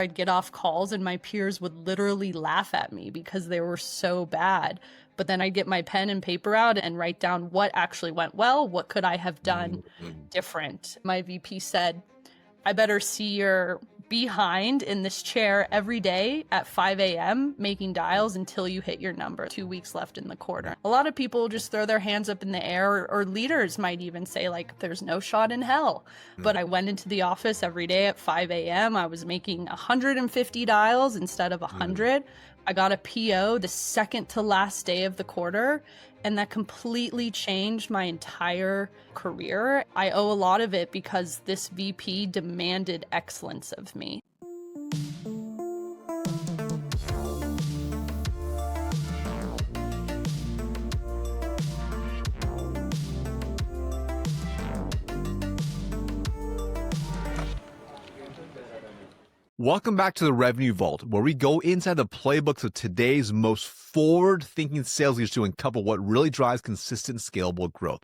I'd get off calls and my peers would literally laugh at me because they were so bad. But then I'd get my pen and paper out and write down what actually went well, what could I have done Mhm. different. My VP said, I better see your behind in this chair every day at 5 a.m. making dials until you hit your number. 2 weeks left in the quarter. A lot of people just throw their hands up in the air, or leaders might even say, like, there's no shot in hell. But I went into the office every day at 5 a.m. I was making 150 dials instead of 100. I got a PO the second to last day of the quarter, and that completely changed my entire career. I owe a lot of it because this VP demanded excellence of me. Welcome back to the Revenue Vault, where we go inside the playbooks of today's most forward-thinking sales leaders to uncover what really drives consistent, scalable growth.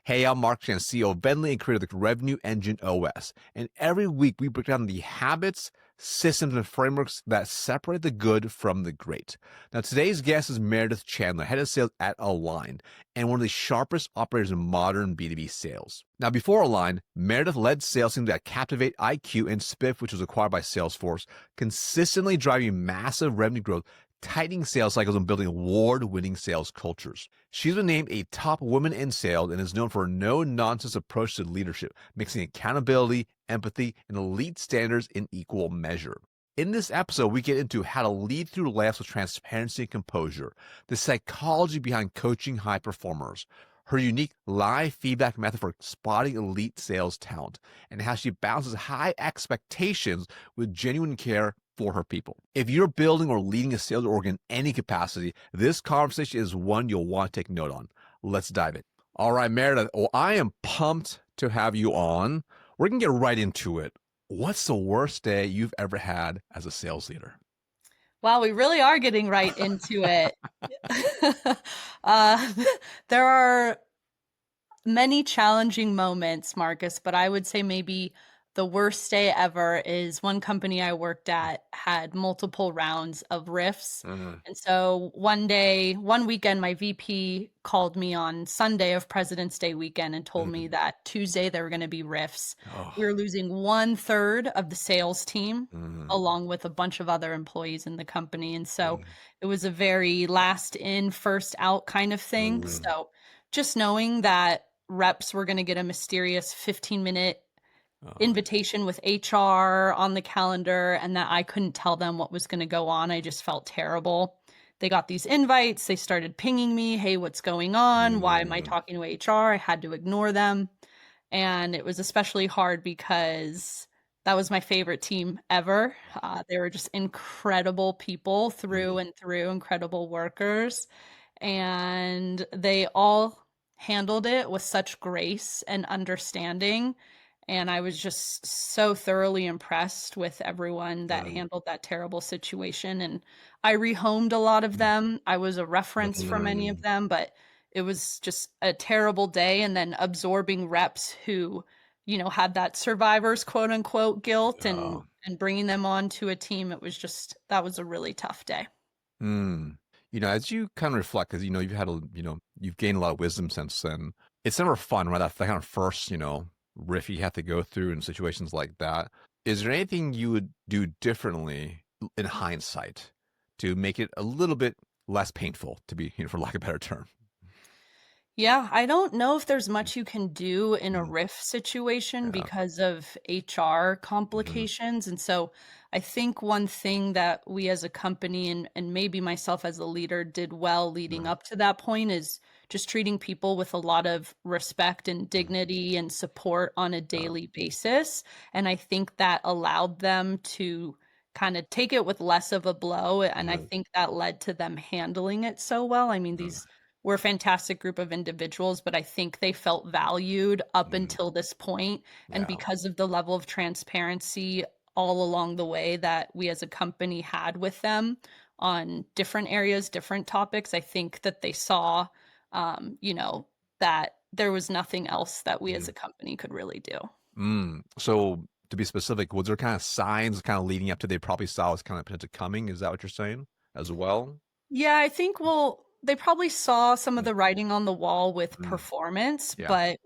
Hey, I'm Mark Chan, CEO of Bentley and creator of the Revenue Engine OS. And every week we break down the habits, systems, and frameworks that separate the good from the great. Now, today's guest is Meredith Chandler, head of sales at Align, and one of the sharpest operators in modern B2B sales. Now, before Align, Meredith led sales teams at Captivate, IQ, and Spiff, which was acquired by Salesforce, consistently driving massive revenue growth, tightening sales cycles, and building award-winning sales cultures. She's been named a top woman in sales and is known for a no-nonsense approach to leadership, mixing accountability, empathy, and elite standards in equal measure. In this episode, we get into how to lead through layoffs with transparency and composure, the psychology behind coaching high performers, her unique live feedback method for spotting elite sales talent, and how she balances high expectations with genuine care for her people. If you're building or leading a sales org in any capacity, this conversation is one you'll want to take note on. Let's dive in. All right, Meredith. Well, I am pumped to have you on. We're going to get right into it. What's the worst day you've ever had as a sales leader? Wow, we really are getting right into it. uh, there are many challenging moments, Marcus, but I would say maybe the worst day ever is one company I worked at had multiple rounds of RIFs. And so one weekend, my VP called me on Sunday of President's Day weekend and told me that Tuesday there were going to be RIFs. We were losing 1/3 of the sales team, along with a bunch of other employees in the company. And so it was a very last in, first out kind of thing. So just knowing that reps were going to get a mysterious 15-minute invitation with HR on the calendar and that I couldn't tell them what was going to go on, I just felt terrible. They got these invites. They started pinging me. Hey, what's going on? Why am I talking to HR? I had to ignore them. And it was especially hard because that was my favorite team ever. They were just incredible people through and through, incredible workers. And they all handled it with such grace and understanding. And I was just so thoroughly impressed with everyone that handled that terrible situation. And I rehomed a lot of them. I was a reference for many of them, but it was just a terrible day. And then absorbing reps who, had that survivor's quote unquote guilt and bringing them onto a team. That was a really tough day. As you kind of reflect, because you've gained a lot of wisdom since then. It's never fun, right? That kind of first, riff you have to go through in situations like that. Is there anything you would do differently in hindsight to make it a little bit less painful, to be, for lack of a better term? Yeah, I don't know if there's much you can do in a RIF situation Yeah. because of HR complications. And so I think one thing that we as a company and maybe myself as a leader did well leading up to that point is just treating people with a lot of respect and dignity and support on a daily basis. And I think that allowed them to kind of take it with less of a blow. And I think that led to them handling it so well. I mean, these we're a fantastic group of individuals, but I think they felt valued up until this point. And because of the level of transparency all along the way that we as a company had with them on different areas, different topics, I think that they saw, that there was nothing else that we as a company could really do. So to be specific, was there kind of signs kind of leading up to they probably saw was kind of potentially coming? Is that what you're saying as well? Yeah, I think, well, they probably saw some of Mm, the writing on the wall with mm, performance, yeah, but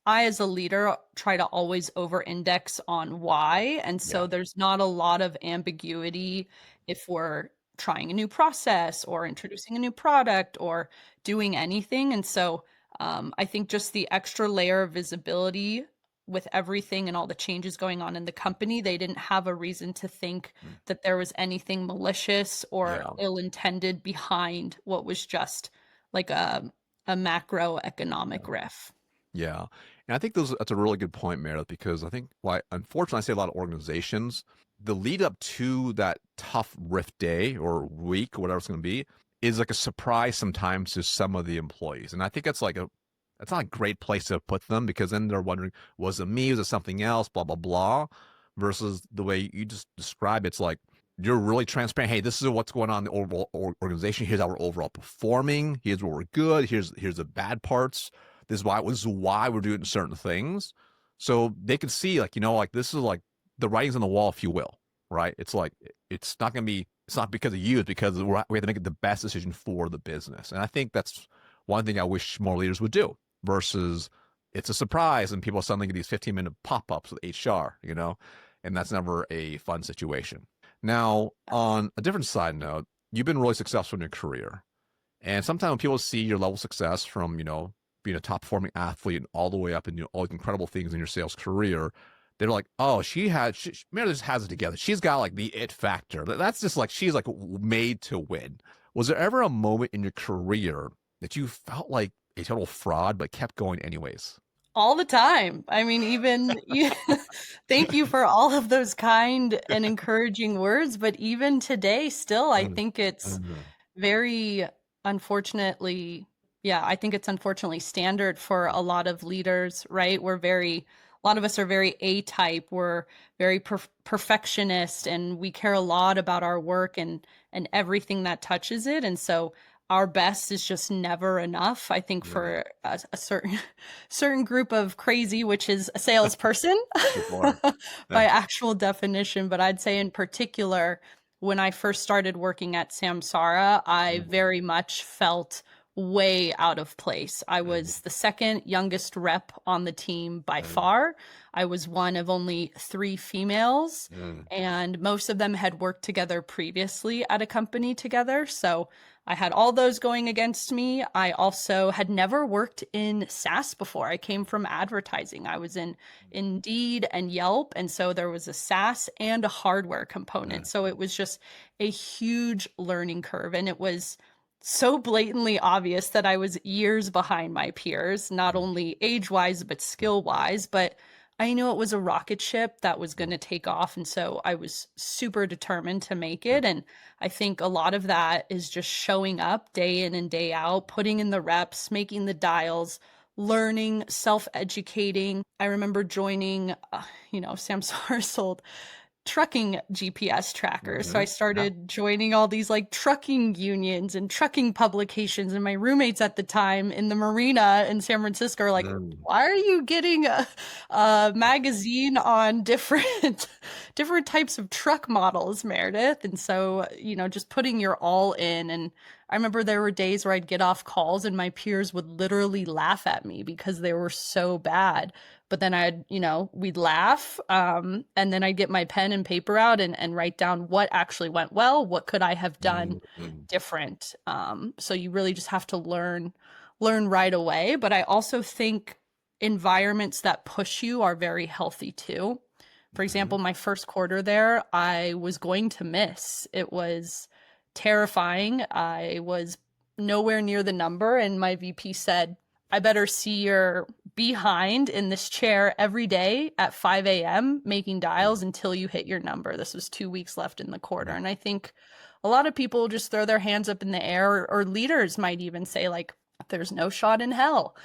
I as a leader try to always over index on why. And yeah, so there's not a lot of ambiguity if we're trying a new process or introducing a new product or doing anything. And so I think just the extra layer of visibility with everything and all the changes going on in the company, they didn't have a reason to think mm, that there was anything malicious or yeah, ill-intended behind what was just like a macroeconomic yeah. riff. Yeah. And I think that's a really good point, Meredith, because I think why unfortunately I say a lot of organizations, the lead up to that tough rift day or week, or whatever it's gonna be, is like a surprise sometimes to some of the employees. And I think it's not a great place to put them because then they're wondering, was it me? Was it something else? Blah, blah, blah. Versus the way you just describe it's like you're really transparent. Hey, this is what's going on in the overall organization. Here's how we're overall performing. Here's where we're good. Here's the bad parts. This is why we're doing certain things. So they can see, like, like this is like the writing's on the wall, if you will, right? It's like it's not because of you, it's because we have to make it the best decision for the business. And I think that's one thing I wish more leaders would do versus it's a surprise and people suddenly get these 15-minute pop-ups with HR, and that's never a fun situation. Now, on a different side note, you've been really successful in your career. And sometimes when people see your level of success from, being a top performing athlete and all the way up and all the incredible things in your sales career, they're like, oh, Meredith has it together. She's got like the it factor. That's just like, she's like made to win. Was there ever a moment in your career that you felt like a total fraud, but kept going anyways? All the time. I mean, even thank you for all of those kind and encouraging words, but even today still, I Mm, think it's mm, very unfortunately, yeah, I think it's unfortunately standard for a lot of leaders, right? A lot of us are very A-type. We're very perfectionist and we care a lot about our work and everything that touches it. And so our best is just never enough. I think mm. for a certain certain group of crazy, which is a salesperson Sure. by Yeah. actual definition. But I'd say in particular, when I first started working at Samsara, I Mm, very much felt way out of place. I mm, was the second youngest rep on the team by mm, far. I was one of only three females, mm, and most of them had worked together previously at a company together. So I had all those going against me. I also had never worked in SaaS before. I came from advertising. I was in Indeed and Yelp. And so there was a SaaS and a hardware component. mm, So it was just a huge learning curve. And it was so blatantly obvious that I was years behind my peers, not mm, only age wise, but mm, skill wise. But I knew it was a rocket ship that was going mm, to take off. And so I was super determined to make mm, it. And I think a lot of that is just showing up day in and day out, putting in the reps, making the dials, learning, self-educating. I remember joining, Samsara sold trucking GPS trackers. So I mhm. Yeah. started joining all these like trucking unions and trucking publications. And my roommates at the time in the marina in San Francisco are like, Mm, why are you getting a magazine on different different types of truck models, Meredith? And so, just putting your all in. And I remember there were days where I'd get off calls and my peers would literally laugh at me because they were so bad. But then we'd laugh, and then I'd get my pen and paper out and write down what actually went well, what could I have done mm, mm, different. So you really just have to learn right away. But I also think environments that push you are very healthy too. For example, mhm, my first quarter there, I was going to miss. It was terrifying. I was nowhere near the number, and my VP said, I better see your behind in this chair every day at 5 a.m. making mm, dials until you hit your number. This was 2 weeks left in the quarter. mm, And I think a lot of people just throw their hands up in the air, or leaders might even say, like, there's no shot in hell.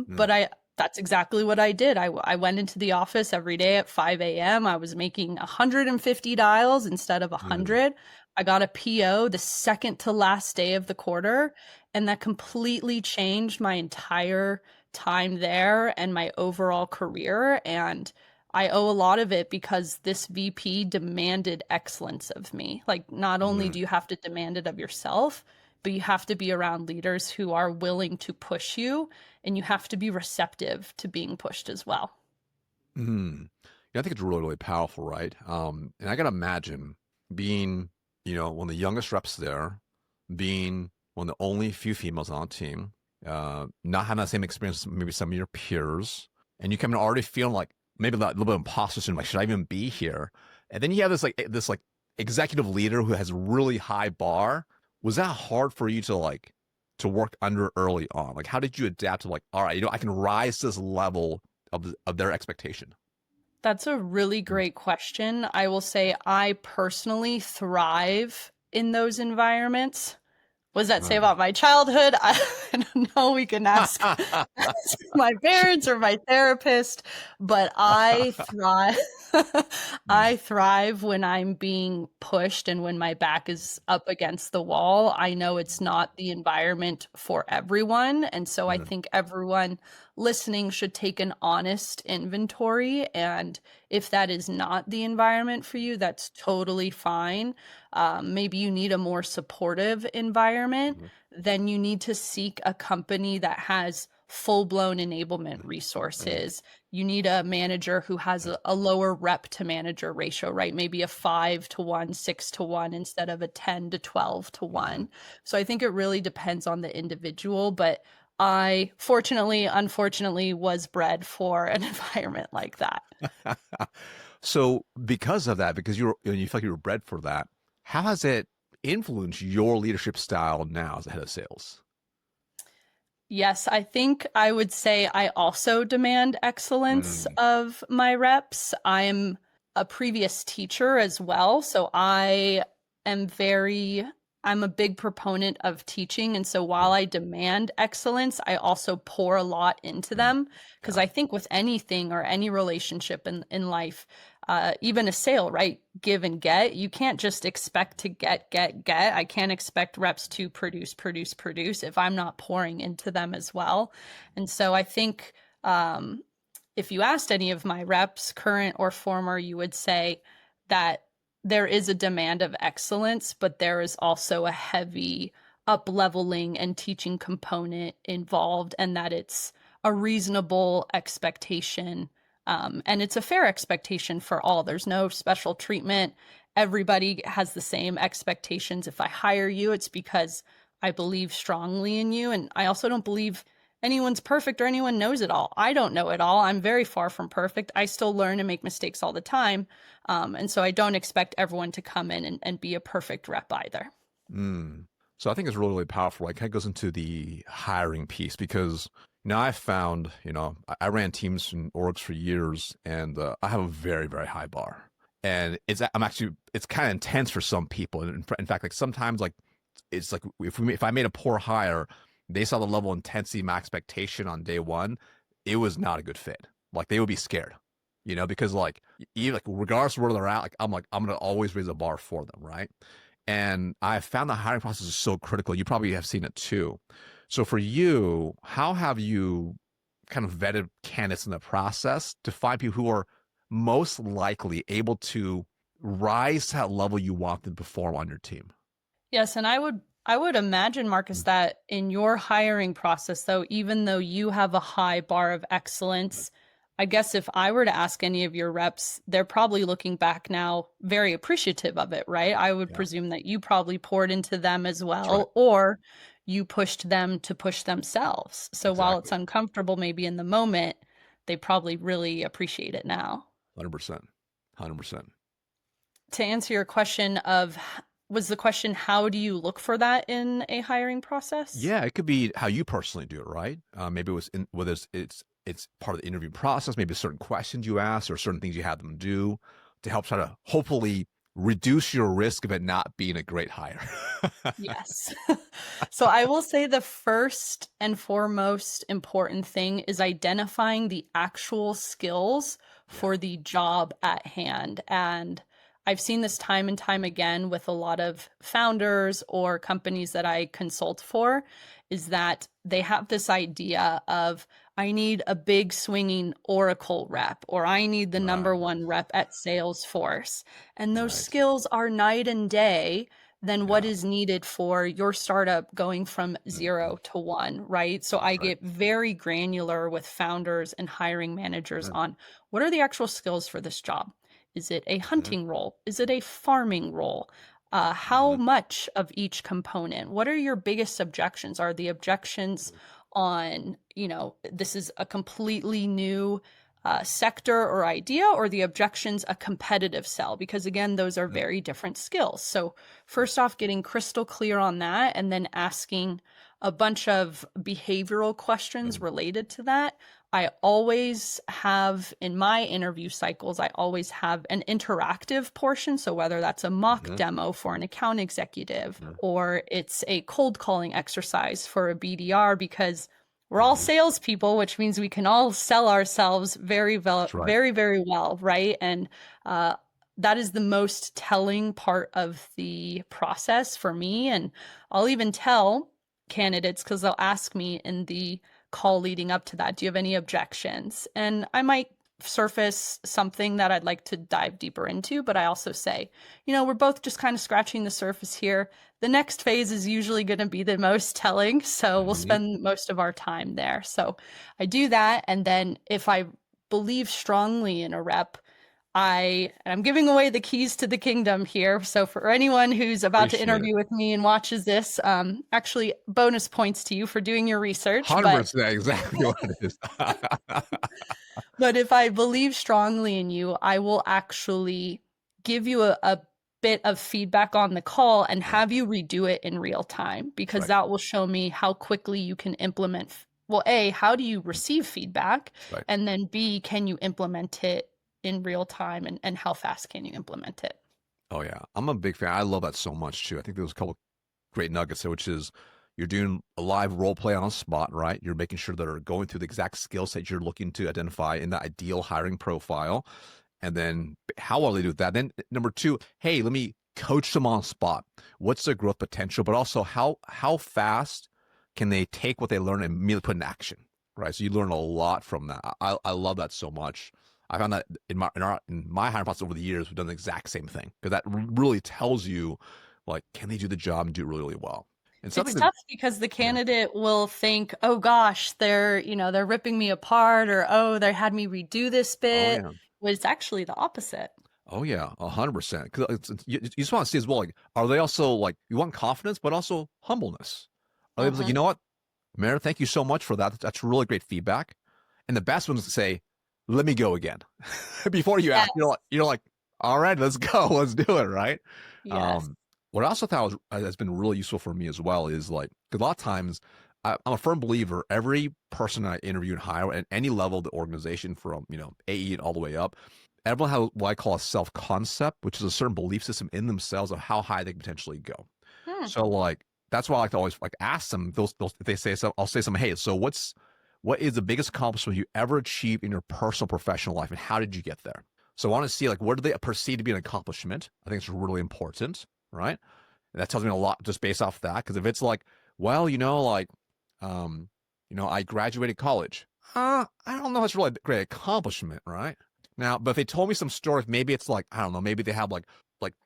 mm, But that's exactly what I did. I went into the office every day at 5 a.m. I was making 150 dials instead of mm, 100. I got a PO the second to last day of the quarter, and that completely changed my entire time there and my overall career. And I owe a lot of it because this VP demanded excellence of me. Like, not only Mm, do you have to demand it of yourself, but you have to be around leaders who are willing to push you, and you have to be receptive to being pushed as well. mm. Yeah, I think it's really, really powerful, right? And I gotta imagine being, one of the youngest reps there, being one of the only few females on the team, not having that same experience as maybe some of your peers, and you come in already feeling like maybe that little bit of imposter syndrome, like should I even be here? And then you have this executive leader who has really high bar. Was that hard for you to work under early on? Like, how did you adapt to like, all right, I can rise to this level of their expectation? That's a really great question. I will say I personally thrive in those environments. What does that say Mm. about my childhood? I don't know. We can ask my parents or my therapist, but I thrive. Mm, I thrive when I'm being pushed and when my back is up against the wall. I know it's not the environment for everyone. And so I mm, think everyone listening should take an honest inventory. And if that is not the environment for you, that's totally fine. Maybe you need a more supportive environment, mm, then you need to seek a company that has full blown enablement mm, resources. You need a manager who has a lower rep to manager ratio, right? Maybe a 5 to 1, 6 to 1 instead of a 10 to 12 to mm. 1. So I think it really depends on the individual. But I fortunately, unfortunately, was bred for an environment like that. So because of that, because you feel like you were bred for that, how has it influenced your leadership style now as a head of sales? Yes, I think I would say I also demand excellence Mm, of my reps. I'm a previous teacher as well, so am very I'm a big proponent of teaching, and so while mm, I demand excellence, I also pour a lot into mm. them because Yeah. I think with anything or any relationship in life, even a sale, right? Give and get. You can't just expect to get. I can't expect reps to produce if I'm not pouring into them as well. And so I think if you asked any of my reps, current or former, you would say that there is a demand of excellence, but there is also a heavy up leveling and teaching component involved, and that it's a reasonable expectation and it's a fair expectation for all. There's no special treatment. Everybody has the same expectations. If I hire you, it's because I believe strongly in you. And I also don't believe anyone's perfect or anyone knows it all. I don't know it all. I'm very far from perfect. I still learn and make mistakes all the time. And so I don't expect everyone to come in and be a perfect rep either. Mm. So I think it's really, really powerful. It kind of goes into the hiring piece because now I've found, I ran teams and orgs for years, and I have a very, very high bar. And it's kind of intense for some people. And in fact, like sometimes, like it's like if I made a poor hire, they saw the level of intensity, my expectation on day one, it was not a good fit. Like they would be scared, because like even like regardless of where they're at, like I'm gonna always raise a bar for them, right? And I found the hiring process is so critical. You probably have seen it too. So for you, how have you kind of vetted candidates in the process to find people who are most likely able to rise to that level you want them to perform on your team? Yes, and I would imagine, Marcus, Mm, that in your hiring process, though, even though you have a high bar of mm. excellence, I guess if I were to ask any of your reps, they're probably looking back now very appreciative of it, right? I would Yeah, presume that you probably poured into them as that's right. well, or you pushed them to push themselves. So while it's Exactly. uncomfortable maybe in the moment, they probably really appreciate it now. 100%. 100%. To answer your question of was the question how do you look for that in a hiring process? Yeah, it could be how you personally do it, right? Maybe it was whether it's part of the interview process, maybe certain questions you ask or certain things you have them do to help try to hopefully reduce your risk of it not being a great hire. Yes. So I will say the first and foremost important thing is identifying the actual skills Yeah, for the job at hand. And I've seen this time and time again with a lot of founders or companies that I consult for, is that they have this idea of, I need a big swinging Oracle rep, or I need the Right. number one rep at Salesforce. And those Right. skills are night and day than what Yeah. is needed for your startup going from Mhm. 0 to 1, right? So That's I right. get very granular with founders and hiring managers Good. on what are the actual skills for this job? Is it a Mhm. hunting role? Is it a farming role? How Mhm. much of each component? What are your biggest objections? Are the objections Mhm. on, this is a completely new sector or idea, or the objections a competitive sell? Because again, those are Mhm. very different skills. So, first off, getting crystal clear on that and then asking a bunch of behavioral questions Mhm. related to that. I always have in my interview cycles, I always have an interactive portion. So, whether that's a mock Mhm. demo for an account executive Mhm. or it's a cold calling exercise for a BDR, because we're all Mhm. salespeople, which means we can all sell ourselves very well, That's right. very, very well, right? And uh, that is the most telling part of the process for me. And I'll even tell candidates, because they'll ask me in the call leading up to that, do you have any objections? And I might surface something that I'd like to dive deeper into, but I also say, we're both just kind of scratching the surface here. The next phase is usually going to be the most telling, so we'll Mhm. spend most of our time there. So I do that, and then if I believe strongly in a rep, and I'm giving away the keys to the kingdom here. So for anyone who's about to Appreciate it. interview with me and watches this, actually bonus points to you for doing your research. But 100% exactly what it is. if I believe strongly in you, I will actually give you a bit of feedback on the call and Yeah, have you redo it in real time, that's because right. that will show me how quickly you can implement. Well, A, how do you Mhm. receive feedback? That's right. And then B, can you implement it in real time, and how fast can you implement it? Oh, yeah. I'm a big fan. I love that so much too. I think there was a couple great nuggets there, which is you're doing a live role play on a spot, right? You're making sure that they're going through the exact skill set you're looking to identify in the ideal hiring profile. And then how well they do with that. Then number two, hey, let me coach them on the spot. What's their growth potential? But also how fast can they take what they learn and immediately put in action? Right. So you learn a lot from that. I love that so much. I found that in my hiring process over the years, we've done the exact same thing because that really tells you, like, can they do the job and do it really, really well? And It's something that, tough because the yeah, candidate will think, "Oh gosh, they're ripping me apart," or "Oh, they had me redo this oh bit." yeah, When it's actually the opposite. oh yeah, 100%. Because you just want to see as well, like, are they also like you want confidence, but also humbleness? Are they like, you Mhm. know what, Meredith, thank you so much for that. That's really great feedback. And the best one is to say, let me go again before you Yeah. ask. You're like, all right, let's go, let's do it, right? Yes. Um, what I also thought has been really useful for me as well is like, 'cause a lot of times I'm a firm believer every person I interview and hire at any level of the organization from AE and all the way up, everyone has what I call a self concept, which is a certain belief system in themselves of how high they can potentially go. Hmm. So like that's why I like to always like ask them those if they say so, I'll say something, hey, so what is the biggest accomplishment you ever achieved in your personal professional life and how did you get there? So I want to see like what do they perceive to be an accomplishment? I think it's really important, right? And that tells me a lot just based off that. Because if it's like, well, like, um, I graduated college. I don't know. If it's really a great accomplishment, right? Now, but if they told me some stories, maybe it's like I don't know. Maybe they have like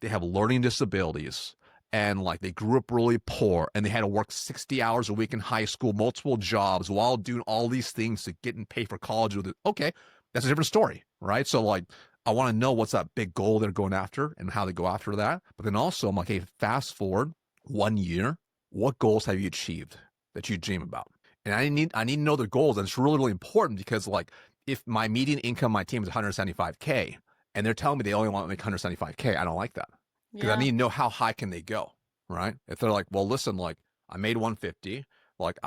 they have learning disabilities and like they grew up really poor and they had to work 60 hours a week in high school, multiple jobs while doing all these things to get and pay for college with it. Okay, that's a different story, right? So like I want to know what's that big goal they're going after and how they go after that. But then also I'm like, hey, fast forward 1 year, what goals have you achieved that you dream about? And I need to know their goals. And it's really, really important because like if my median income, my team is 175K and they're telling me they only want to make 175K, I don't like that because I Yeah. need to know how high can they go, right? If they're like, well, listen, like I made 150, like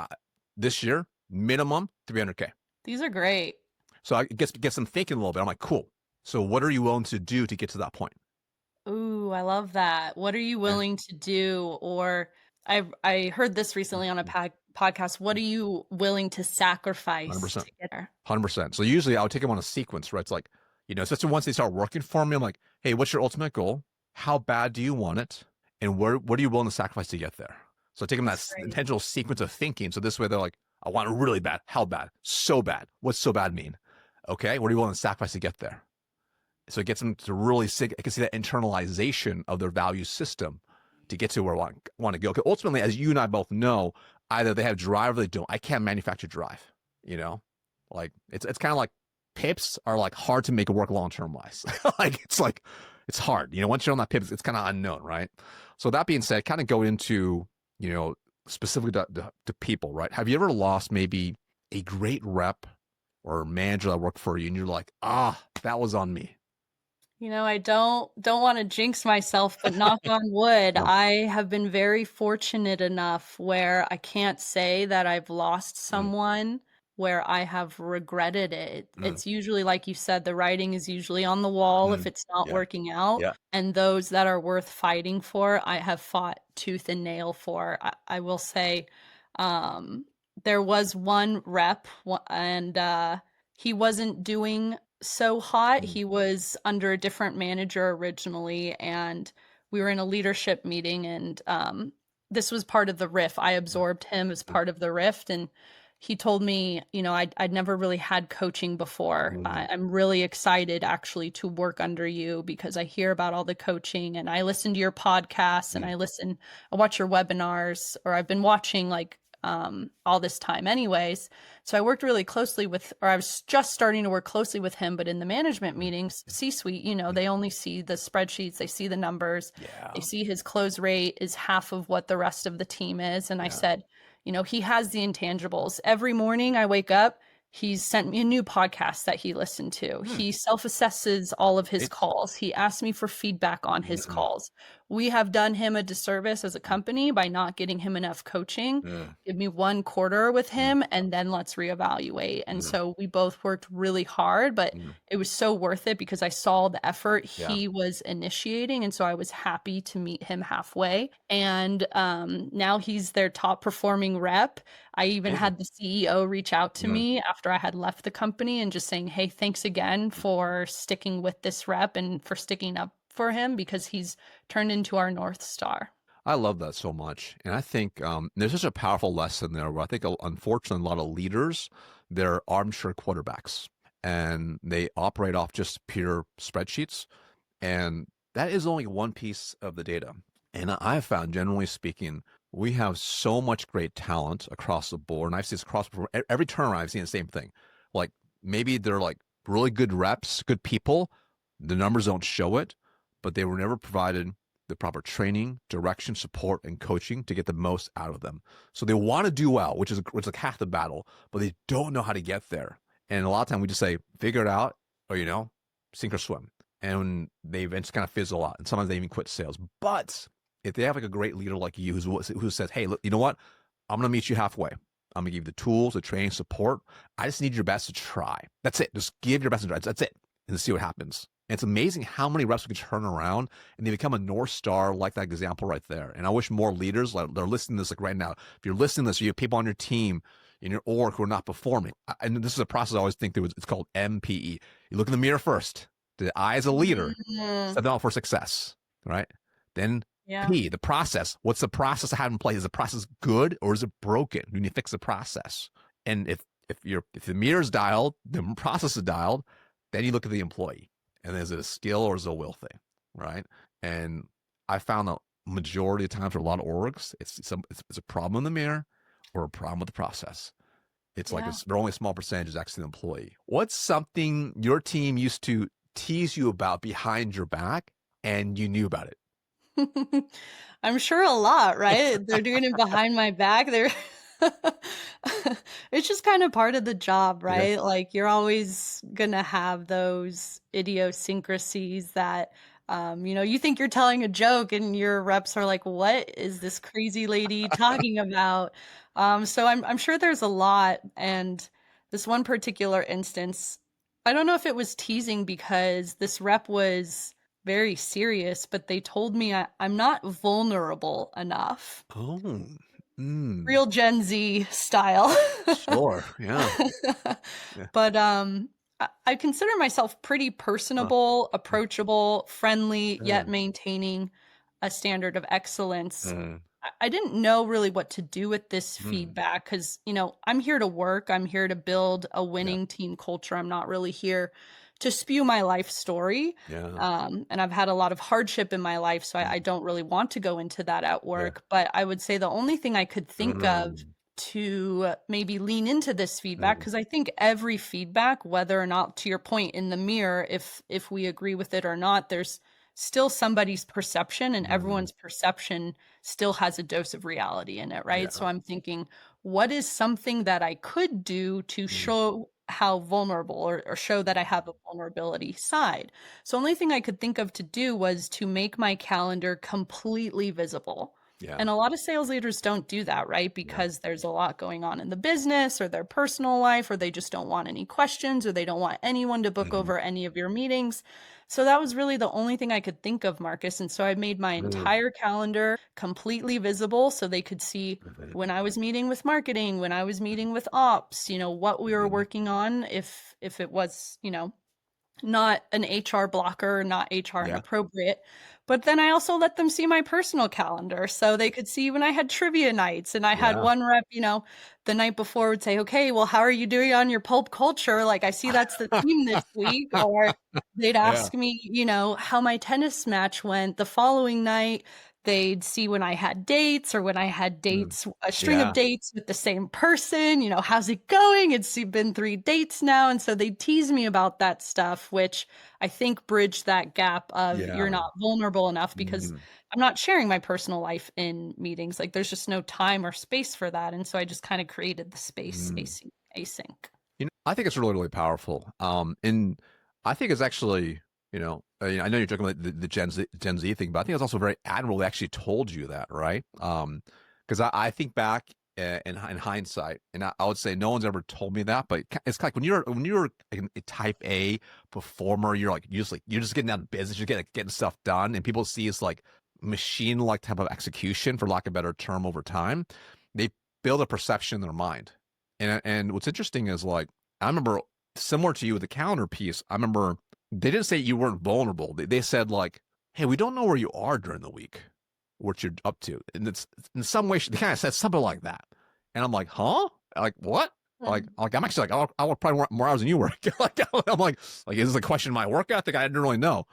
this year, minimum 300K. These are great. So I gets them thinking a little bit. I'm like, cool. So what are you willing to do to get to that point? Ooh, I love that. What are you Yeah, willing to do? Or I heard this recently on a podcast. What are you willing to sacrifice 100%. to get there? 100%. So usually I would take them on a sequence, right? It's like, especially once they start working for me, I'm like, hey, what's your ultimate goal? How bad do you want it? And what are you willing to sacrifice to get there? So I take them that That's great. intentional sequence of thinking. So this way they're like, I want it really bad. How bad? So bad. What's so bad mean? Okay, what are you willing to sacrifice to get there? So it gets them to really see, I can see that internalization of their value system to get to where I want to go. Because ultimately, as you and I both know, either they have drive or they don't. I can't manufacture drive, you know? Like it's kind of like pips are like hard to make work long-term wise. It's hard. You know, once you're on that pip, it's kind of unknown, right? So that being said, kind of go into, you know, specifically to people, right? Have you ever lost maybe a great rep or manager that worked for you and you're like, that was on me? You know, I don't want to jinx myself, but knock on wood, No. I have been very fortunate enough where I can't say that I've lost Mm, someone where I have regretted it. mm, It's usually, like you said, the writing is usually on the wall if mm. it's not Yeah. working out. Yeah. And those that are worth fighting for, I have fought tooth and nail for. I will say, um, there was one rep, and he wasn't doing so hot. Mm, He was under a different manager originally, and we were in a leadership meeting, and this was part of the RIF. I mm, absorbed him as mm, part of the RIF, and he told me, you know, I'd never really had coaching before. mm, I'm really excited actually to work under you because I hear about all the coaching and I listen to your podcasts and mm, I watch your webinars, or I've been watching like all this time anyways. So I worked really closely with, or I was just starting to work closely with him, but in the management mm, meetings, C-suite, you know, mm. they only see the spreadsheets, they see the numbers, they Yeah. see his close rate is half of what the rest of the team is. And I Yeah. said, you know, he has the intangibles. Every morning I wake up, he's sent me a new podcast that he listened to. Mm, He self-assesses all of his it, calls. He asks me for feedback on his mm, calls. We have done him a disservice as a mm, company by not getting him enough coaching. mm, Give me 1 quarter with mm, him and then let's reevaluate. And mm, so we both worked really hard, but mm. it was so worth it because I saw the effort Yeah. he was initiating. And so I was happy to meet him halfway. And now he's their top performing rep. I even Amazing. had the CEO reach out to Mm, me after I had left the company and just saying, hey, thanks again for sticking with this rep and for sticking up for him because he's turned into our North Star. I love that so much. And I think there's such a powerful lesson there where I think, unfortunately, a lot of leaders, they're armchair quarterbacks and they operate off just pure spreadsheets. And that is only one piece of the data. And I've found, generally speaking, we have so much great talent across the board. And I've seen this across every turnaround, I've seen the same thing. Like maybe they're like really good reps, good people. The numbers don't show it, but they were never provided the proper training, direction, support, and coaching to get the most out of them. So they want to do well, which is like half the battle, but they don't know how to get there. And a lot of time we just say, figure it out, or sink or swim. And they eventually kind of fizzle out. And sometimes they even quit sales. But if they have like a great leader like you who says, hey, look, you know what? I'm going to meet you halfway. I'm going to give you the tools, the training, support. I just need your best to try. That's it. Just give your best to try. That's it. And see what happens. And it's amazing how many reps we can turn around and they become a North Star like that example right there. And I wish more leaders, like they're listening to this like right now. If you're listening to this, you have people on your team, in your org who are not performing. And this is a process I always think it's called MPE. You look in the mirror first. The I as a leader Mm, set them up for success, right? Then yeah. P, the process. What's the process I have in place? Is the process good or is it broken? You need to fix the process. And if the mirror is dialed, the process is dialed, then you look at the employee. And is it a skill or is it a will thing, right? And I found that majority of times for a lot of orgs, it's a problem in the mirror or a problem with the process. It's like Yeah. they're only a small percentage is actually the employee. What's something your team used to tease you about behind your back and you knew about it? I'm sure a lot, right? They're doing it behind my back. They're It's just kind of part of the job, Yeah. right? Like you're always gonna have those idiosyncrasies that you know, you think you're telling a joke and your reps are like, "What is this crazy lady talking about?" So I'm sure there's a lot, and this one particular instance, I don't know if it was teasing because this rep was very serious, but they told me I'm not vulnerable enough. Oh, mm, Real Gen Z style. sure. Yeah. Yeah. But, I consider myself pretty Huh. personable, approachable, friendly, yet Mm, maintaining a standard of excellence. mm, I didn't know really what to do with this Mm, feedback because, I'm here to work. I'm here to build a yeah. winning team culture. I'm not really here to spew my life story. Yeah. And I've had a lot of hardship in my life, so I Mm, don't really want to go into that at yeah. work. But I would say the only thing I could think of Mm, to maybe lean into this feedback, mm, because I think every feedback, whether or not, to your point in the mirror, if we agree with it or not, there's still somebody's perception, and mm, everyone's perception still has a dose of reality in it, right? So yeah. I'm thinking, what is something that I could do to Mm, show how vulnerable, or show that I mm, have a vulnerability side? So only thing I could think of to do was to make my calendar completely visible. yeah. And a lot of sales leaders don't do that, right? Yeah. Because there's a lot going on in the business or their personal life, or they just don't want any questions, or they don't want anyone to book Mhm. over any of your meetings. So that was really the only thing I could think of, Marcus. And so I made my Mm, entire calendar completely visible so they could see mhm, when I was meeting with marketing, when I was meeting with ops, what we were mhm. working on, if it was, not an HR blocker, not HR Yeah. inappropriate. But then I also let them see my personal calendar so they could see when I had trivia nights. And I had Yeah. one rep, the night before would say, okay, well, how are you doing on your pulp culture? Like, I see that's the theme this week. Or they'd Yeah. ask me, how my tennis match went the following night. They'd see when I had dates, or when I had Mm. dates, a string of Yeah. dates with the same person, how's it going? It's been 3 dates now. And so they tease me about that stuff, which I think bridged that gap of you're Yeah. not vulnerable enough, because Mhm. I'm not sharing my personal life in meetings. Like, there's just no time or space for that. And so I just kind of created the space Mm. async. I think it's really, really powerful. And I think it's actually, I know you're talking about the Gen Z thing, but I think it's also very admirable they actually told you that, right? Because I think back in hindsight, and I would say no one's ever told me that, but it's kind of like when you're a type A performer, you're just getting down to business, you're getting stuff done, and people see it's like machine like type of execution, for lack of a better term, over time. They build a perception in their mind. And what's interesting is, like, I remember, similar to you with the calendar piece, I remember they didn't say you weren't vulnerable. They said, like, hey, we don't know where you are during the week, what you're up to. And it's in some way, they kind of said something like that. And I'm like, huh? Like, what? Like I'm actually like, I work probably more hours than you work. Like, I'm like, is this a question of my work ethic? I didn't really know.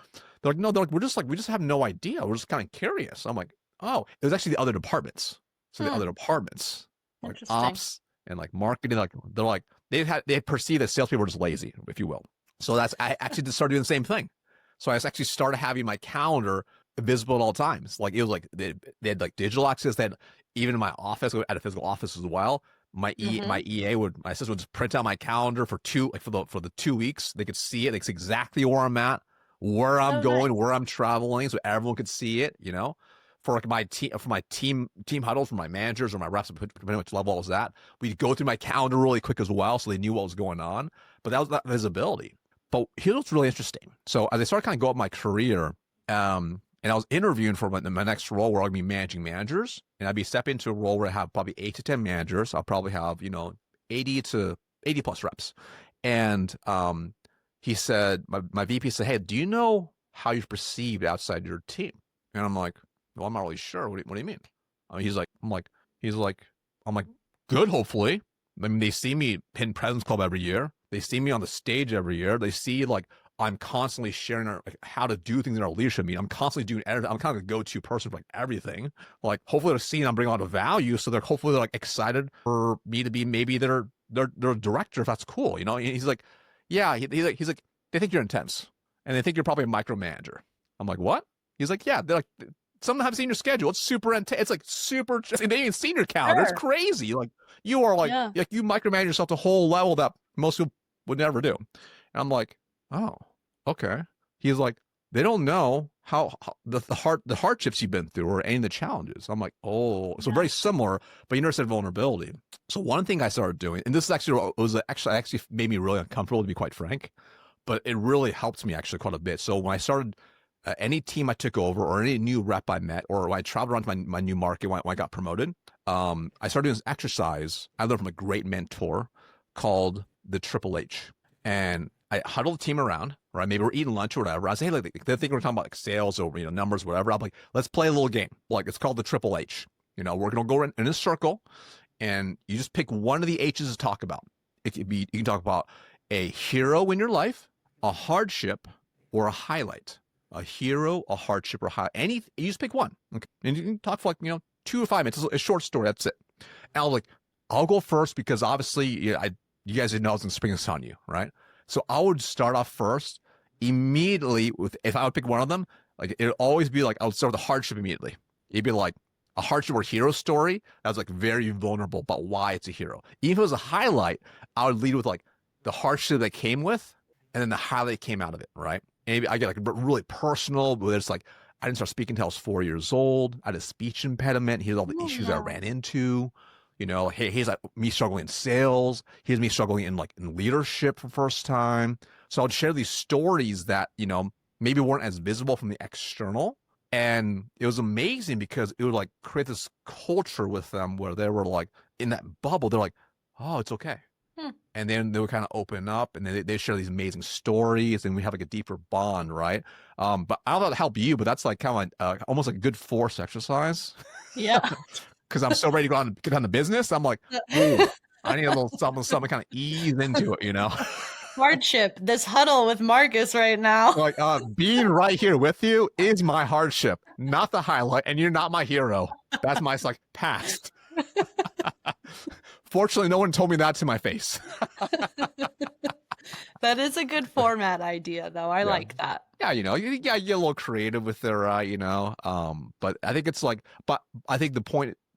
They're like, no, they're like, we just have no idea. We're just kind of curious. I'm like, oh, it was actually the other departments. So the Hmm, other departments, like interesting. ops and like marketing, like they perceive that salespeople are just lazy, if you will. So I actually just started doing the same thing. So I actually started having my calendar visible at all times. Like, it was like they had like digital access. They had, even in my office, at a physical office as well. Hmm. My assistant would just print out my calendar for the 2 weeks. They could see it. They could see exactly where I'm at, where I'm Oh, nice. going, where I'm traveling, so everyone could see it. For like my team huddles, for my managers or my reps, depending on which level I was at, we'd go through my calendar really quick as well, so they knew what was going on. But that was that visibility. But here's what's really interesting. So as I started kind of go up my career, and I was interviewing for my next role, where I'd be managing managers, and I'd be stepping into a role where I have probably 8 to 10 managers. I'll probably have 80 plus reps. And he said, my VP said, hey, do you know how you're perceived outside your team? And I'm like, well, I'm not really sure. What do you mean? He's like, he's like, I'm like, good, hopefully. I mean, they see me in President's Club every year. They see me on the stage every year. They see, like, I'm constantly sharing like, how to do things in our leadership meeting. I'm constantly doing everything. I'm kind of the go-to person for like everything. Like, hopefully they're seeing I'm bringing a lot of value, so they're like excited for me to be maybe their director, if that's cool. He's like, yeah. He's like, they think you're intense, and they think you're probably a micromanager. I'm like, what? He's like, yeah. They're like, some have seen your schedule. It's super intense. It's like super. They ain't seen your calendar. It's Sure. crazy. Like, you are Yeah. like you micromanage yourself to a whole level that most people would never do. And I'm like, oh, okay. He's like, they don't know how the hardships you've been through, or any of the challenges. I'm like, oh, so Yeah. very similar, but you never said vulnerability. So one thing I started doing, and this is actually made me really uncomfortable, to be quite frank, but it really helped me actually quite a bit. So when I started, any team I took over, or any new rep I met, or when I traveled around to my new market, when I got promoted, I started doing this exercise I learned from a great mentor called the Triple H. And I huddled the team around, right? Maybe we're eating lunch or whatever. I say, hey, like, they think we're talking about like sales or numbers, whatever. I'm like, let's play a little game. Like, it's called the Triple H. we're going to go in a circle, and you just pick one of the H's to talk about. It could be, you can talk about a hero in your life, a hardship, or a highlight. A hero, a hardship, or a highlight. You just pick one. Okay? And you can talk for 2 or 5 minutes. It's a short story. That's it. And I was like, I'll go first because obviously you guys didn't know I was going to spring this on you, right? So I would start off first immediately with, if I would pick one of them, like it would always be like, I would start with the hardship immediately. It'd be like a hardship or hero story that was like very vulnerable about why it's a hero. Even if it was a highlight, I would lead with like the hardship that came with, and then the highlight came out of it, right? And maybe I get like really personal, but it's like, I didn't start speaking until I was 4 years old. I had a speech impediment. Here's all the issues I ran into. Hey, here's like me struggling in sales. Here's me struggling in leadership for the first time. So I would share these stories that, maybe weren't as visible from the external. And it was amazing because it would like create this culture with them where they were like in that bubble. They're like, oh, it's okay. And then they would kind of open up, and then they share these amazing stories, and we have like a deeper bond, right? But I don't know how to help you, but that's like kind of like almost like a good force exercise. Yeah. Because I'm so ready to get on the business. I'm like, ooh, I need a little something kind of ease into it, Hardship. This huddle with Marcus right now. Like being right here with you is my hardship, not the highlight, and you're not my hero. That's my past. Fortunately, no one told me that to my face. That is a good format idea, though. I like that. Yeah, you get a little creative with their, but I think it's but I think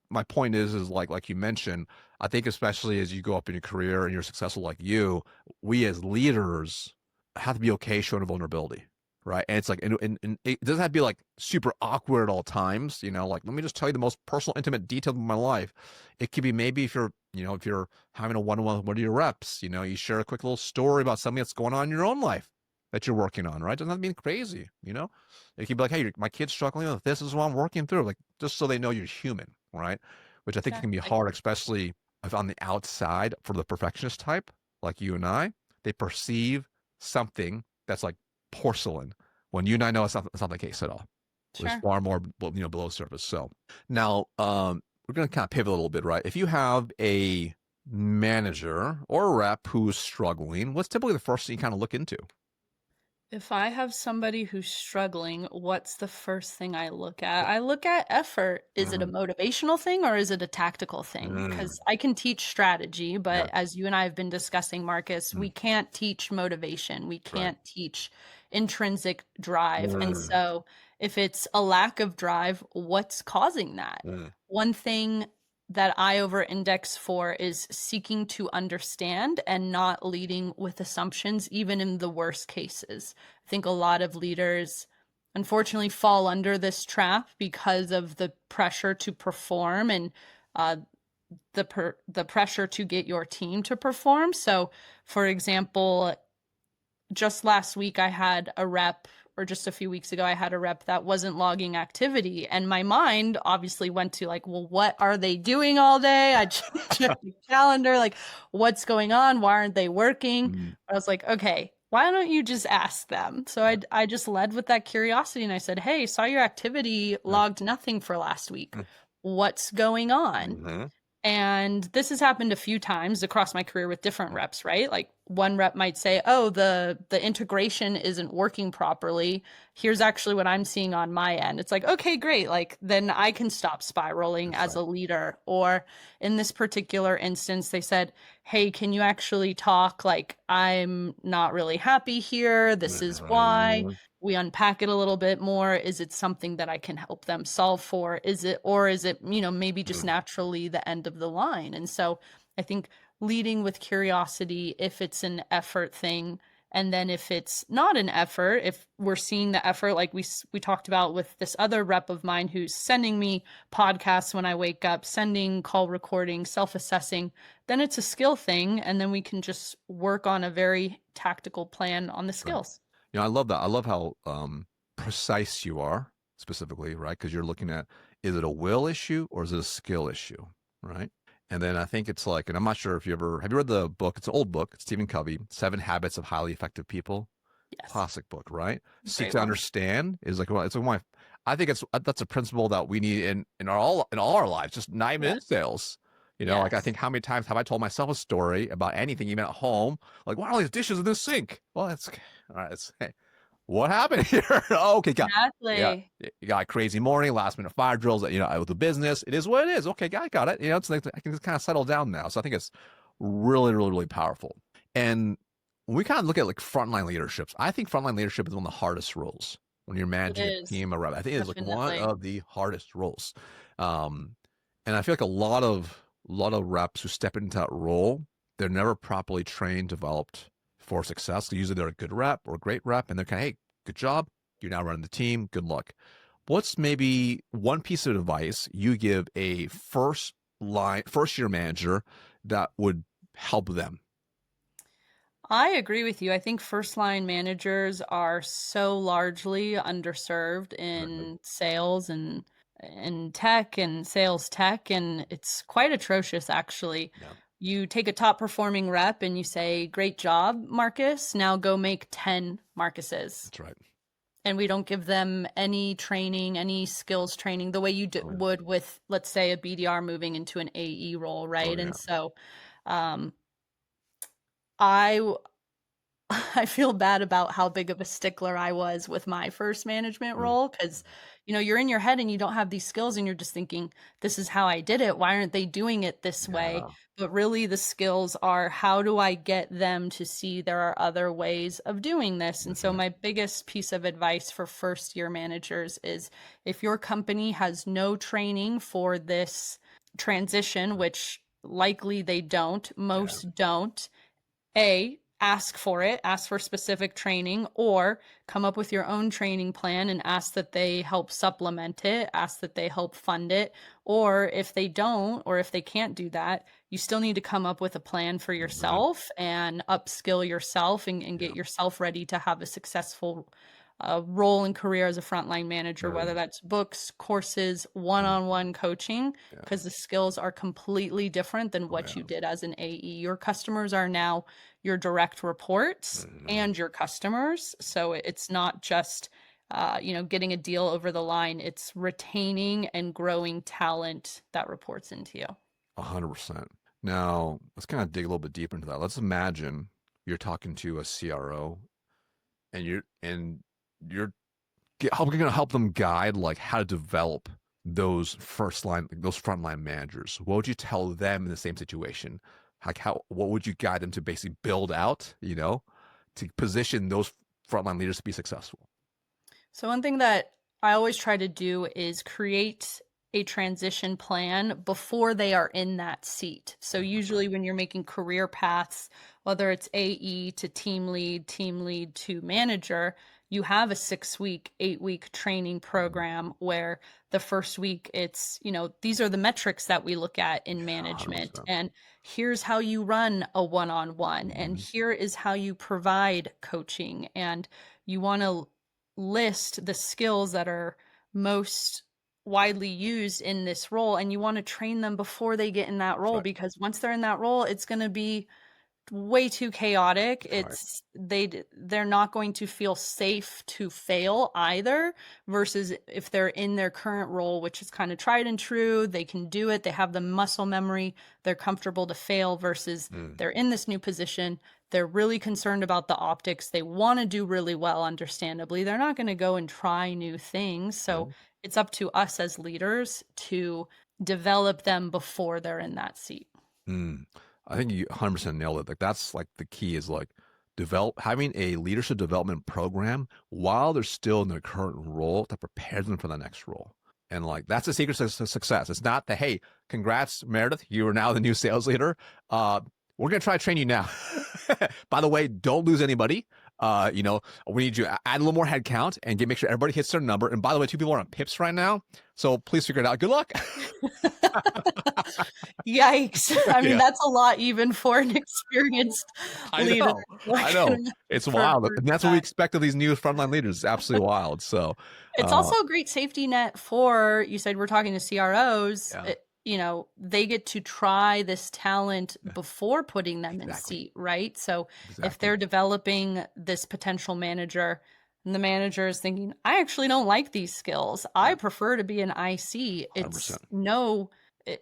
my point is like you mentioned, I think especially as you go up in your career and you're successful like you, we as leaders have to be okay showing vulnerability. Right. And it's like, and it doesn't have to be like super awkward at all times, like, let me just tell you the most personal, intimate details of my life. It could be maybe if you're having a one-on-one with one of your reps, you share a quick little story about something that's going on in your own life that you're working on, right? Doesn't have to be crazy, It could be like, hey, my kid's struggling with this is what I'm working through, like, just so they know you're human, right? Which I think can be hard, especially if on the outside for the perfectionist type, like you and I, they perceive something that's like porcelain when you and I know it's not the case at all. Sure. There's far more below surface. So now we're going to kind of pivot a little bit, right? If you have a manager or a rep who's struggling, what's typically the first thing you kind of look into? If I have somebody who's struggling, what's the first thing I look at? I look at effort. Is it a motivational thing or is it a tactical thing? Because I can teach strategy, but as you and I have been discussing, Marcus, we can't teach motivation. We can't teach intrinsic drive. And so if it's a lack of drive, what's causing that? One thing that I over-index for is seeking to understand and not leading with assumptions, even in the worst cases. I think a lot of leaders, unfortunately, fall under this trap because of the pressure to perform and the pressure to get your team to perform. So, for example, just last week I had a rep, or just a few weeks ago, I had a rep that wasn't logging activity. And my mind obviously went to like, well, what are they doing all day? I checked the calendar, like, what's going on? Why aren't they working? I was like, okay, why don't you just ask them? So I just led with that curiosity and I said, hey, saw your activity logged nothing for last week. What's going on? And this has happened a few times across my career with different reps, right? Like one rep might say, oh, the integration isn't working properly. Here's actually what I'm seeing on my end. It's like, okay, great. Like then I can stop spiraling as a leader. Or in this particular instance, they said, hey, can you actually talk? Like, I'm not really happy here. This is why. We unpack it a little bit more. Is it something that I can help them solve for? Is it maybe just naturally the end of the line? And so I think leading with curiosity, if it's an effort thing, and then if it's not an effort, if we're seeing the effort, like we talked about with this other rep of mine who's sending me podcasts when I wake up, sending call recordings, self-assessing, then it's a skill thing. And then we can just work on a very tactical plan on the skills. I love that. I love how precise you are specifically, right? Because you're looking at, is it a will issue or is it a skill issue, right? And then I think it's like, and I'm not sure if have you read the book? It's an old book. It's Stephen Covey, 7 Habits of Highly Effective People. Yes. Classic book, right? Seek to Understand is like, well, it's one of I think that's a principle that we need in all our lives, just not even in Yes. sales. Like I Yes. think how many times have I told myself a story about anything, even at home? Like, why are all these dishes in the sink? Well, it's all right. Hey, what happened here? Oh, okay, yeah, Exactly. you got a crazy morning, last minute fire drills. With the business, it is what it is. Okay, got it. It's like I can just kind of settle down now. So I think it's really, really, really powerful. And when we kind of look at like frontline leaderships, I think frontline leadership is one of the hardest roles when you're It managing a is. team around. I think it is like one Definitely. of the hardest roles. Um, and I feel like a lot of reps who step into that role, they're never properly trained, developed for success. So usually they're a good rep or a great rep, and they're kind of, hey, good job. You're now running the team. Good luck. What's maybe one piece of advice you give a first year manager that would help them? I agree with you. I think first line managers are so largely underserved Right. in sales and tech and sales tech, and it's quite atrocious actually. Yeah, You take a top performing rep and you say, "Great job, Marcus. Now go make 10 Marcuses." that's right. And we don't give them any training, any skills training the way you Oh yeah. would with, let's say, a BDR moving into an AE role, Oh right? yeah. And so um, I I feel bad about how big of a stickler I was with my first management Mm. role because, you're in your head and you don't have these skills and you're just thinking, this is how I did it. Why aren't they doing it this way? Yeah. But really, the skills are how do I get them to see there are other ways of doing this? And so, Mhm. my biggest piece of advice for first year managers is if your company has no training for this transition, which likely they don't, Yeah. most don't, ask for it, ask for specific training, or come up with your own training plan and ask that they help supplement it, ask that they help fund it. Or if they don't, or if they can't do that, you still need to come up with a plan for Mhm. yourself and upskill yourself and get Yeah. yourself ready to have a successful role and career as a frontline manager, There it whether is. that's books, courses, Mm. one-on-one coaching, Yeah. because the skills are completely different than Oh what yeah. you did as an AE. Your customers are now your direct reports Mhm. and your customers. So it's not just getting a deal over the line. It's retaining and growing talent that reports into you. 100%. Now, let's kind of dig a little bit deeper into that. Let's imagine you're talking to a CRO and you're how are you going to help them guide like how to develop those frontline managers? What would you tell them in the same situation? Like what would you guide them to basically build out, to position those frontline leaders to be successful? So, one thing that I always try to do is create a transition plan before they are in that seat. So, Mhm. usually when you're making career paths, whether it's AE to team lead to manager, you have a 6 week, 8 week training Mhm. program where the first week it's, these are the metrics that we look at in Yeah, management. 100%. And here's how you run a one on one. And Mhm. here is how you provide coaching. And you want to list the skills that are most widely used in this role and you want to train them before they get in that That's role right. because once they're in that role it's going to be way too chaotic. That's right. They're not going to feel safe to fail either versus if they're in their current role which is kind of tried and true, they can do it, they have the muscle memory, they're comfortable to fail versus Mm. they're in this new position, they're really concerned about the optics, they want to do really well, understandably they're not going to go and try new things. Yeah. So it's up to us as leaders to develop them before they're in that seat. Mm. I think you 100% nailed it. Like that's like the key is like having a leadership development program while they're still in their current role that prepares them for the next role. And like that's the secret to success. It's not that, hey, congrats, Meredith, you are now the new sales leader. We're gonna try to train you now. By the way, don't lose anybody. We need you to add a little more headcount and make sure everybody hits their number. And by the way, two people are on pips right now, so please figure it out. Good luck. Yikes. I mean, Yeah. that's a lot even for an experienced I leader. know. So I I can know. imagine It's for wild. And that's what we that. expect of these new frontline leaders. It's absolutely wild. So, It's uh, also a great safety net for, you said we're talking to CROs, yeah, they get to try this talent yeah, before putting them in exactly. seat, right? So if Exactly. they're developing this potential manager, And the manager is thinking, I actually don't like these skills. I prefer to be an IC. It's 100%.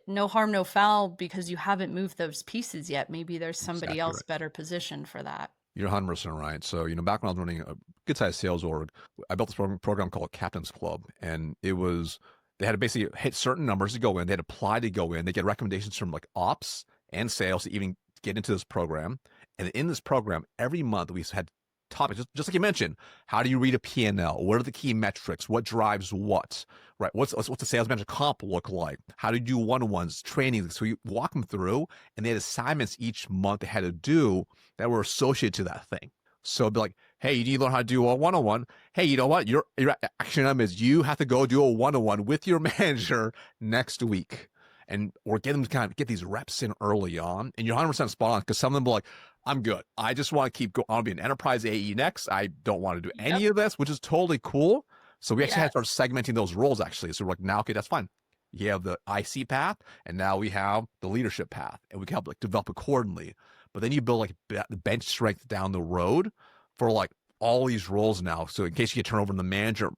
no harm, no foul because you haven't moved those pieces yet. Maybe there's somebody Exactly else right. better positioned for that. You're 100% right. So, back when I was running a good sized sales org, I built this program called Captain's Club. And they had to basically hit certain numbers to go in. They had to apply to go in. They get recommendations from like ops and sales to even get into this program. And in this program, every month we had topics, just like you mentioned. How do you read a P&L? What are the key metrics? What drives what? Right? What's the sales manager comp look like? How do you do one-on-ones, training? So you walk them through, and they had assignments each month they had to do that were associated to that thing. So it'd be like, hey, you need to learn how to do a one-on-one. Hey, you know what? Your action item is you have to go do a one-on-one with your manager next week. And or get them to kind of get these reps in early on. And you're 100% spot on because some of them are like, I'm good. I just want to keep going. I want to be an enterprise AE next. I don't want to do any Yep. of this, which is totally cool. So we actually had Yes. to start segmenting those roles actually. So we're like, now, okay, that's fine. You have the IC path, and now we have the leadership path, and we can help like develop accordingly. But then you build like the bench strength down the road for like all these roles now. So in case you get turned over in the manager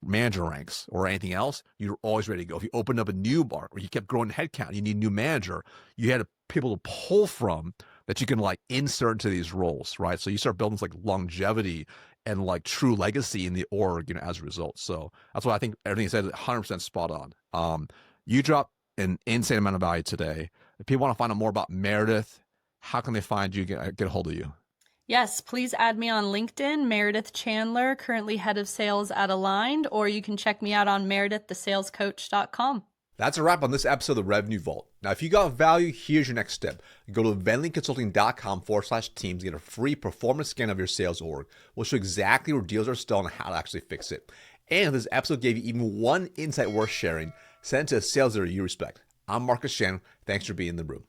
ranks or anything else, you're always ready to go. If you open up a new bar or you kept growing headcount, you need a new manager, you had people to pull from that you can like insert into these roles, right? So you start building this like longevity and like true legacy in the org, as a result. So that's why I think everything you said is 100% spot on. You dropped an insane amount of value today. If people want to find out more about Meredith, how can they find you, get a hold of you? Yes, please add me on LinkedIn, Meredith Chandler, currently head of sales at Aligned, or you can check me out on merediththesalescoach.com. That's a wrap on this episode of the Revenue Vault. Now, if you got value, here's your next step. Go to venleyconsulting.com/teams to get a free performance scan of your sales org. We'll show exactly where deals are stalled and how to actually fix it. And if this episode gave you even one insight worth sharing, send it to a sales leader you respect. I'm Marcus Shannon. Thanks for being in the room.